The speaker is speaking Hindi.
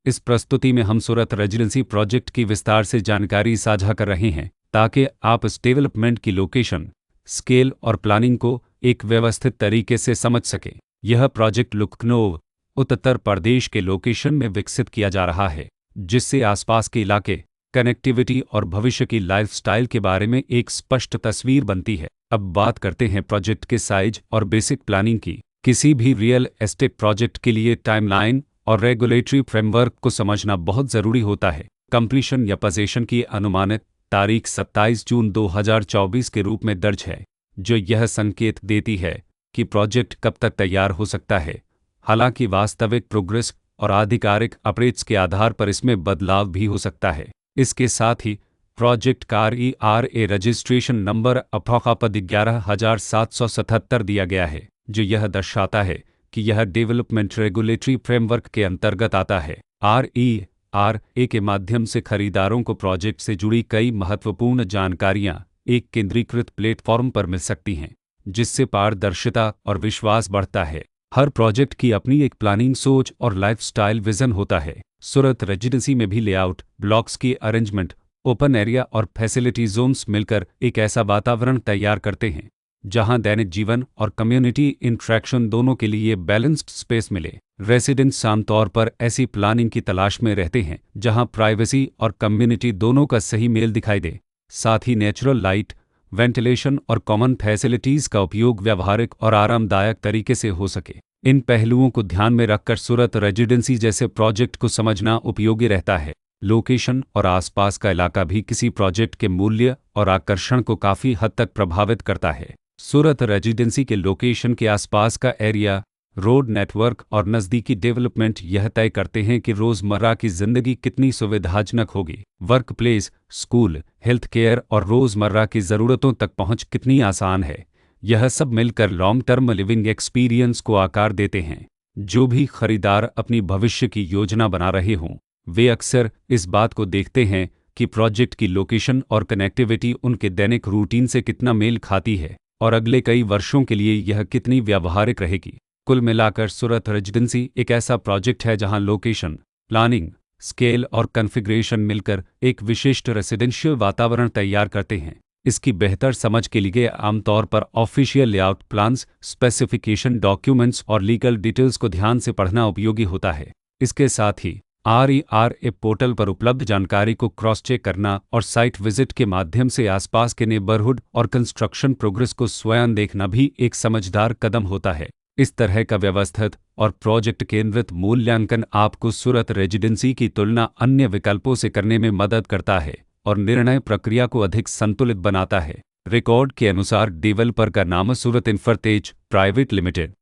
इस प्रस्तुति में हम सूरत रेजिडेंसी प्रोजेक्ट की विस्तार से जानकारी साझा कर रहे हैं ताकि आप इस डेवलपमेंट की लोकेशन, स्केल और प्लानिंग को एक व्यवस्थित तरीके से समझ सकें। यह प्रोजेक्ट लखनऊ, उत्तर प्रदेश के लोकेशन में विकसित किया जा रहा है, जिससे आसपास के इलाके, कनेक्टिविटी और भविष्य की लाइफस्टाइल के बारे में एक स्पष्ट तस्वीर बनती है। अब बात करते हैं प्रोजेक्ट के साइज और बेसिक प्लानिंग की। किसी भी रियल एस्टेट प्रोजेक्ट के लिए टाइमलाइन और रेगुलेटरी फ्रेमवर्क को समझना बहुत ज़रूरी होता है। कंप्लीशन या पोजीशन की अनुमानित तारीख 27 जून 2024 के रूप में दर्ज है, जो यह संकेत देती है कि प्रोजेक्ट कब तक तैयार हो सकता है। हालांकि वास्तविक प्रोग्रेस और आधिकारिक अपडेट्स के आधार पर इसमें बदलाव भी हो सकता है। इसके साथ ही प्रोजेक्ट का RERA रजिस्ट्रेशन नंबर अफौकापद 11,777 दिया गया है, जो यह दर्शाता है कि यह डेवलपमेंट रेगुलेटरी फ्रेमवर्क के अंतर्गत आता है। RERA के माध्यम से खरीदारों को प्रोजेक्ट से जुड़ी कई महत्वपूर्ण जानकारियां एक केंद्रीकृत प्लेटफॉर्म पर मिल सकती हैं, जिससे पारदर्शिता और विश्वास बढ़ता है। हर प्रोजेक्ट की अपनी एक प्लानिंग सोच और लाइफस्टाइल विजन होता है। सूरत रेजिडेंसी में भी लेआउट, ब्लॉक्स की अरेंजमेंट, ओपन एरिया और फैसिलिटी जोन्स मिलकर एक ऐसा वातावरण तैयार करते हैं जहां दैनिक जीवन और कम्युनिटी इंट्रैक्शन दोनों के लिए बैलेंस्ड स्पेस मिले। रेसिडेंट्स आमतौर पर ऐसी प्लानिंग की तलाश में रहते हैं जहां प्राइवेसी और कम्युनिटी दोनों का सही मेल दिखाई दे। साथ ही नेचुरल लाइट, वेंटिलेशन और कॉमन फैसिलिटीज़ का उपयोग व्यावहारिक और आरामदायक तरीके से हो सके। इन पहलुओं को ध्यान में रखकर सूरत रेजिडेंसी जैसे प्रोजेक्ट को समझना उपयोगी रहता है। लोकेशन और आसपास का इलाका भी किसी प्रोजेक्ट के मूल्य और आकर्षण को काफ़ी हद तक प्रभावित करता है। सूरत रेजिडेंसी के लोकेशन के आसपास का एरिया, रोड नेटवर्क और नज़दीकी डेवलपमेंट यह तय करते हैं कि रोज़मर्रा की ज़िंदगी कितनी सुविधाजनक होगी। Work place, school, health care और रोज़मर्रा की ज़रूरतों तक पहुंच कितनी आसान है। यह सब मिलकर लॉन्ग टर्म लिविंग एक्सपीरियंस को आकार देते हैं। जो भी खरीदार अपनी भविष्य की योजना बना रहे हों, वे अक्सर इस बात को देखते हैं कि प्रोजेक्ट की लोकेशन और कनेक्टिविटी उनके दैनिक रूटीन से कितना मेल खाती है और अगले कई वर्षों के लिए यह कितनी व्यावहारिक रहेगी। कुल मिलाकर सूरत रेजिडेंसी एक ऐसा प्रोजेक्ट है जहां लोकेशन, प्लानिंग, स्केल और कॉन्फ़िगरेशन मिलकर एक विशिष्ट रेसिडेंशियल वातावरण तैयार करते हैं। इसकी बेहतर समझ के लिए आमतौर पर official layout plans, specification documents और लीगल डिटेल्स को ध्यान से पढ़ना उपयोगी होता है। इसके साथ ही RERA पोर्टल पर उपलब्ध जानकारी को क्रॉस चेक करना और साइट विजिट के माध्यम से आसपास के नेबरहुड और कंस्ट्रक्शन प्रोग्रेस को स्वयं देखना भी एक समझदार कदम होता है। इस तरह का व्यवस्थित और प्रोजेक्ट केंद्रित मूल्यांकन आपको सूरत रेजिडेंसी की तुलना अन्य विकल्पों से करने में मदद करता है और निर्णय प्रक्रिया को अधिक संतुलित बनाता है। रिकॉर्ड के अनुसार डेवलपर का नाम सूरत इंफ्राटेक प्राइवेट लिमिटेड